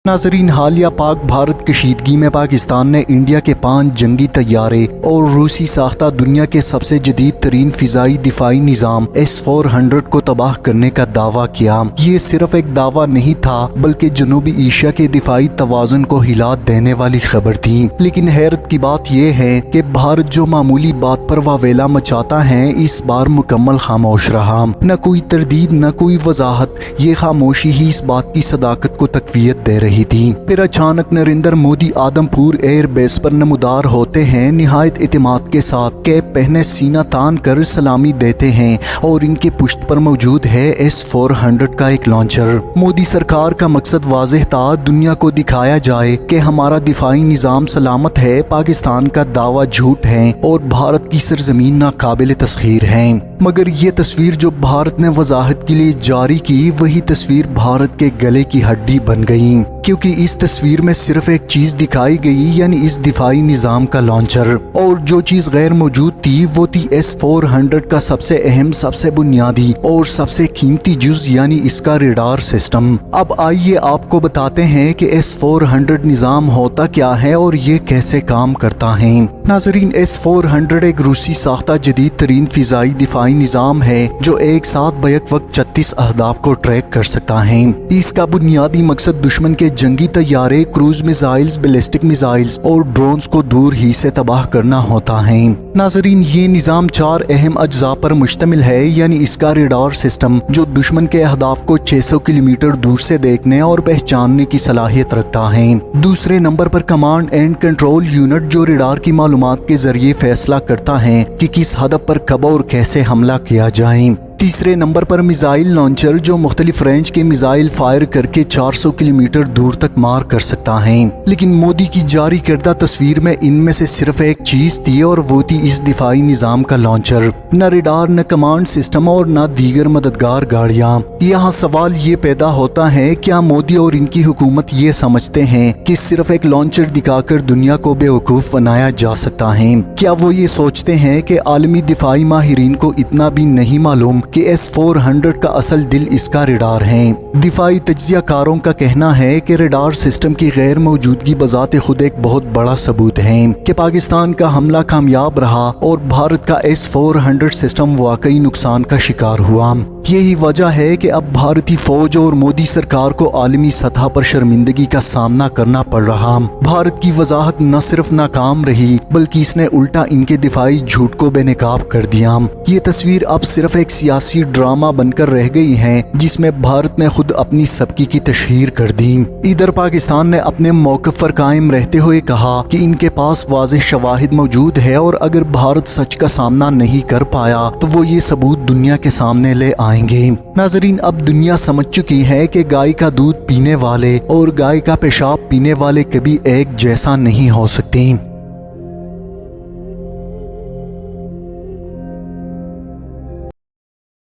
नाजरीन, हालिया पाक भारत कशीदगी में पाकिस्तान ने इंडिया के 5 जंगी तैयारे और रूसी साख्ता दुनिया के सबसे जदीद तरीन फिजाई दिफाई निज़ाम S-400 को तबाह करने का दावा किया। ये सिर्फ एक दावा नहीं था बल्कि जनूबी एशिया के दिफाई तवाज़ुन को हिला देने वाली खबर थी। लेकिन हैरत की बात यह है कि भारत जो मामूली बात पर वावेला मचाता है, इस बार मुकम्मल खामोश रहा। न कोई तरदीद न कोई वजाहत, ये खामोशी ही इस बात की सदाकत को तकवीयत दे रही थी। फिर अचानक नरेंद्र मोदी आदमपुर एयर बेस पर नमूदार होते हैं, निहायत इत्मीनान के साथ कैप पहने सीना तान कर सलामी देते हैं और इनके पुश्त पर मौजूद है S-400 का एक लॉन्चर। मोदी सरकार का मकसद वाज़ेह था, दुनिया को दिखाया जाए कि हमारा दिफाई निज़ाम सलामत है, पाकिस्तान का दावा झूठ है और भारत की सरजमीन नाकाबिल तस्खीर है। मगर ये तस्वीर जो भारत ने वजाहत के लिए जारी की, वही तस्वीर भारत के गले की हड्डी बन गई, क्योंकि इस तस्वीर में सिर्फ एक चीज दिखाई गई, यानी इस दिफाई निज़ाम का लॉन्चर, और जो चीज गैर मौजूद थी वो थी S-400 का सबसे अहम, सबसे बुनियादी और सबसे कीमती जुज, यानी इसका रेडार सिस्टम। अब आइए आपको बताते हैं कि S-400 निज़ाम होता क्या है और ये कैसे काम करता है। नाजरीन, S-400 एक रूसी साख्ता जदीद तरीन फिजाई दिफाई निज़ाम है जो एक साथ बैक वक्त 36 अहदाफ को ट्रैक कर सकता है। इसका बुनियादी मकसद दुश्मन के जंगी तैयारे, क्रूज मिसाइल्स, बैलिस्टिक मिसाइल्स और ड्रोन्स को दूर ही से तबाह करना होता है। नाजरीन, ये निज़ाम 4 अहम अज्जा पर मुश्तमिल है, यानी इसका रेडार सिस्टम जो दुश्मन के अहदाफ को 600 किलोमीटर दूर से देखने और पहचानने की सलाहियत रखता है। दूसरे नंबर पर कमांड एंड कंट्रोल यूनिट जो रेडार की मालूमात के जरिए फैसला करता है कि किस हदफ पर कब और कैसे हमला किया जाए। तीसरे नंबर पर मिसाइल लॉन्चर जो मुख्तलिफ रेंज के मिसाइल फायर करके 400 किलोमीटर दूर तक मार कर सकता है। लेकिन मोदी की जारी करदा तस्वीर में इनमें से सिर्फ एक चीज थी और वो थी इस दिफाई निज़ाम का लॉन्चर। न रेडार, न कमांड सिस्टम और न दीगर मददगार गाड़ियाँ। यहाँ सवाल ये पैदा होता है, क्या मोदी और इनकी हुकूमत ये समझते हैं कि सिर्फ एक लॉन्चर दिखाकर दुनिया को बेवकूफ़ बनाया जा सकता है? क्या वो ये सोचते हैं कि आलमी दिफाई माहिरीन को इतना भी नहीं मालूम कि S-400 का असल दिल इसका रेडार है? दिफाई तज्जियाकारों का कहना है कि रेडार सिस्टम की गैर मौजूदगी बजाते खुद एक बहुत बड़ा सबूत है कि पाकिस्तान का हमला कामयाब रहा और भारत का S-400 सिस्टम वाकई नुकसान का शिकार हुआ। यही वजह है कि अब भारतीय फौज और मोदी सरकार को आलमी सतह पर शर्मिंदगी का सामना करना पड़ रहा। भारत की वजाहत न सिर्फ नाकाम रही बल्कि इसने उल्टा इनके दिफाई झूठ को बेनकाब कर दिया। ये तस्वीर अब सिर्फ एक सियासी ड्रामा बनकर रह गई है जिसमें भारत ने खुद अपनी सबकी की तशहीर कर दी। इधर पाकिस्तान ने अपने मौक़िफ़ पर कायम रहते हुए कहा कि इनके पास वाज़ेह शवाहिद मौजूद है और अगर भारत सच का सामना नहीं कर पाया तो वो ये सबूत दुनिया के सामने ले आएंगे। नाजरीन, अब दुनिया समझ चुकी है कि गाय का दूध पीने वाले और गाय का पेशाब पीने वाले कभी एक जैसा नहीं हो सकते।